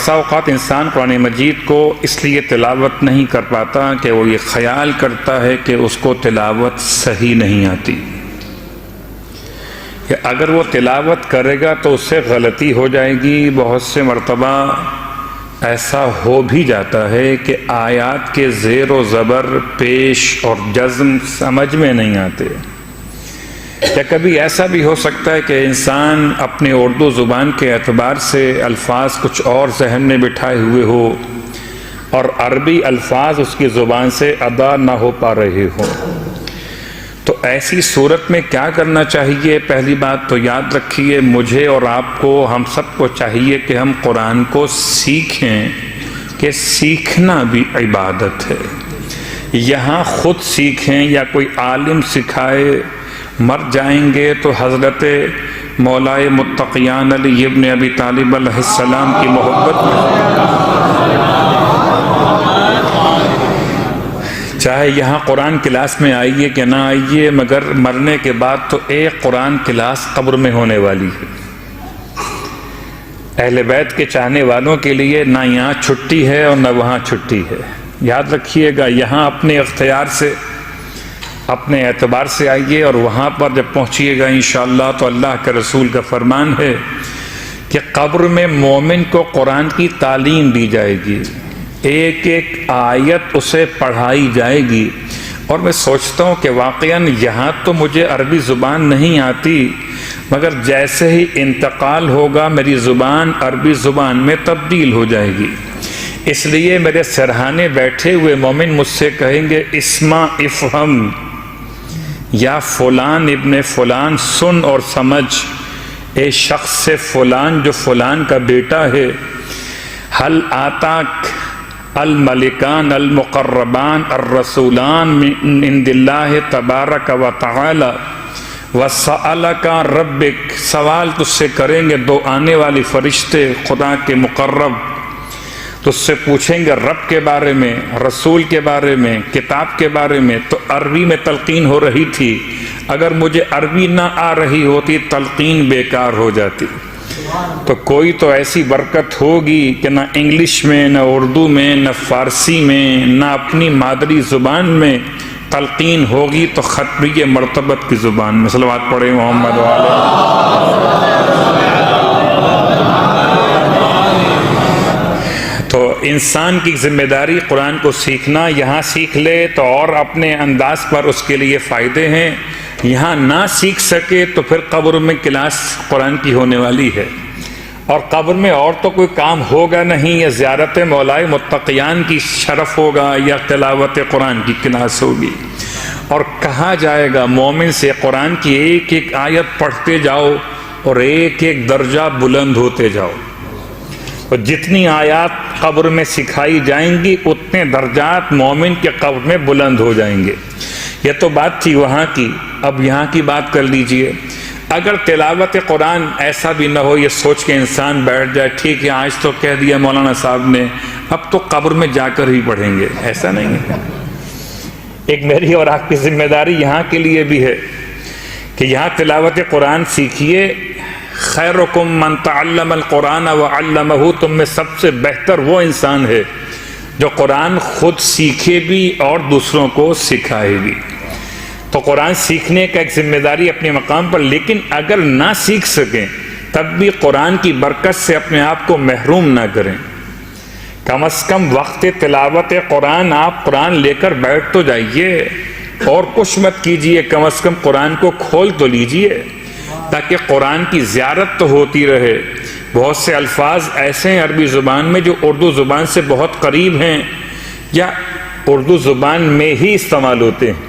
بعض اوقات انسان قرآن مجید کو اس لیے تلاوت نہیں کر پاتا کہ وہ یہ خیال کرتا ہے کہ اس کو تلاوت صحیح نہیں آتی، کہ اگر وہ تلاوت کرے گا تو اس سے غلطی ہو جائے گی۔ بہت سے مرتبہ ایسا ہو بھی جاتا ہے کہ آیات کے زیر و زبر، پیش اور جزم سمجھ میں نہیں آتے۔ یا کبھی ایسا بھی ہو سکتا ہے کہ انسان اپنے اردو زبان کے اعتبار سے الفاظ کچھ اور ذہن میں بٹھائے ہوئے ہو اور عربی الفاظ اس کی زبان سے ادا نہ ہو پا رہے ہوں، تو ایسی صورت میں کیا کرنا چاہیے؟ پہلی بات تو یاد رکھیے، مجھے اور آپ کو، ہم سب کو چاہیے کہ ہم قرآن کو سیکھیں، کہ سیکھنا بھی عبادت ہے۔ یہاں خود سیکھیں یا کوئی عالم سکھائے، مر جائیں گے تو حضرت مولائے متقیان علی ابن ابی طالب علیہ السلام کی محبت میں، چاہے یہاں قرآن کلاس میں آئیے کہ نہ آئیے، مگر مرنے کے بعد تو ایک قرآن کلاس قبر میں ہونے والی ہے۔ اہل بیت کے چاہنے والوں کے لیے نہ یہاں چھٹی ہے اور نہ وہاں چھٹی ہے۔ یاد رکھیے گا، یہاں اپنے اختیار سے، اپنے اعتبار سے آئیے، اور وہاں پر جب پہنچیے گا انشاءاللہ تو اللہ کے رسول کا فرمان ہے کہ قبر میں مومن کو قرآن کی تعلیم دی جائے گی، ایک ایک آیت اسے پڑھائی جائے گی۔ اور میں سوچتا ہوں کہ واقعاً یہاں تو مجھے عربی زبان نہیں آتی، مگر جیسے ہی انتقال ہوگا میری زبان عربی زبان میں تبدیل ہو جائے گی۔ اس لیے میرے سرہانے بیٹھے ہوئے مومن مجھ سے کہیں گے، اسمع افہم، یا فلان ابن فلان، سن اور سمجھ، اے شخص سے فلان جو فلان کا بیٹا ہے، حل آتاک الملکان المقربان الرسولان من عند اللہ تبارک و تعالی وسألک ربک، سوال تجھ سے کریں گے دو آنے والی فرشتے خدا کے مقرب، تجھ سے پوچھیں گے رب کے بارے میں، رسول کے بارے میں، کتاب کے بارے میں۔ تو عربی میں تلقین ہو رہی تھی، اگر مجھے عربی نہ آ رہی ہوتی تلقین بیکار ہو جاتی۔ تو کوئی تو ایسی برکت ہوگی کہ نہ انگلش میں، نہ اردو میں، نہ فارسی میں، نہ اپنی مادری زبان میں تلقین ہوگی، تو خطبی مرتبت کی زبان میں۔ صلوات پڑھیں محمد وعلیہ۔ تو انسان کی ذمہ داری قرآن کو سیکھنا، یہاں سیکھ لے تو اور اپنے انداز پر اس کے لیے فائدے ہیں، یہاں نہ سیکھ سکے تو پھر قبر میں کلاس قرآن کی ہونے والی ہے، اور قبر میں اور تو کوئی کام ہوگا نہیں، یا زیارت مولائے متقیان کی شرف ہوگا یا تلاوت قرآن کی کلاس ہوگی۔ اور کہا جائے گا مومن سے قرآن کی ایک ایک آیت پڑھتے جاؤ اور ایک ایک درجہ بلند ہوتے جاؤ، اور جتنی آیات قبر میں سکھائی جائیں گی اتنے درجات مومن کے قبر میں بلند ہو جائیں گے۔ یہ تو بات تھی وہاں کی، اب یہاں کی بات کر لیجئے۔ اگر تلاوت قرآن ایسا بھی نہ ہو، یہ سوچ کے انسان بیٹھ جائے ٹھیک ہے آج تو کہہ دیا مولانا صاحب نے، اب تو قبر میں جا کر ہی پڑھیں گے، ایسا نہیں ہے۔ ایک میری اور آپ کی ذمہ داری یہاں کے لیے بھی ہے کہ یہاں تلاوت قرآن سیکھیے۔ خیرکم من تعلم القرآن وعلمہ، تم میں سب سے بہتر وہ انسان ہے جو قرآن خود سیکھے بھی اور دوسروں کو سکھائے بھی۔ تو قرآن سیکھنے کا ایک ذمہ داری اپنے مقام پر، لیکن اگر نہ سیکھ سکیں تب بھی قرآن کی برکت سے اپنے آپ کو محروم نہ کریں۔ کم از کم وقت تلاوت قرآن آپ قرآن لے کر بیٹھ تو جائیے، اور کچھ مت کیجئے، کم از کم قرآن کو کھول تو لیجئے، تاکہ قرآن کی زیارت تو ہوتی رہے۔ بہت سے الفاظ ایسے ہیں عربی زبان میں جو اردو زبان سے بہت قریب ہیں، یا اردو زبان میں ہی استعمال ہوتے ہیں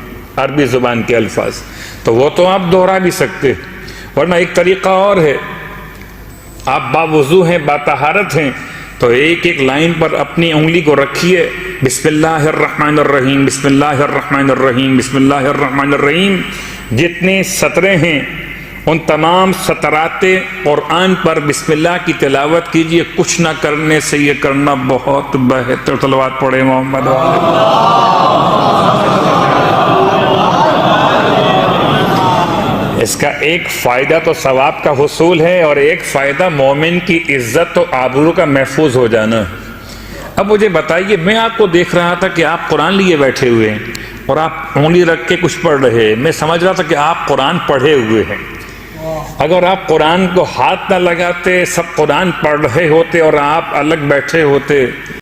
عربی زبان کے الفاظ، تو وہ تو آپ دہرا بھی سکتے۔ ورنہ ایک طریقہ اور ہے، آپ باوضو ہیں، باطہارت ہیں، تو ایک ایک لائن پر اپنی انگلی کو رکھیے، بسم اللہ الرحمن الرحیم، بسم اللہ الرحمن الرحیم، بسم اللہ الرحمن الرحیم، جتنے سطریں ہیں ان تمام سطرات قرآن پر بسم اللہ کی تلاوت کیجئے۔ کچھ نہ کرنے سے یہ کرنا بہت بہتر۔ صلوات پڑھیں محمد وعلیہ۔ اس کا ایک فائدہ تو ثواب کا حصول ہے، اور ایک فائدہ مومن کی عزت و آبرو کا محفوظ ہو جانا۔ اب مجھے بتائیے، میں آپ کو دیکھ رہا تھا کہ آپ قرآن لیے بیٹھے ہوئے ہیں اور آپ انگلی رکھ کے کچھ پڑھ رہے ہیں، میں سمجھ رہا تھا کہ آپ قرآن پڑھے ہوئے ہیں۔ اگر آپ قرآن کو ہاتھ نہ لگاتے، سب قرآن پڑھ رہے ہوتے اور آپ الگ بیٹھے ہوتے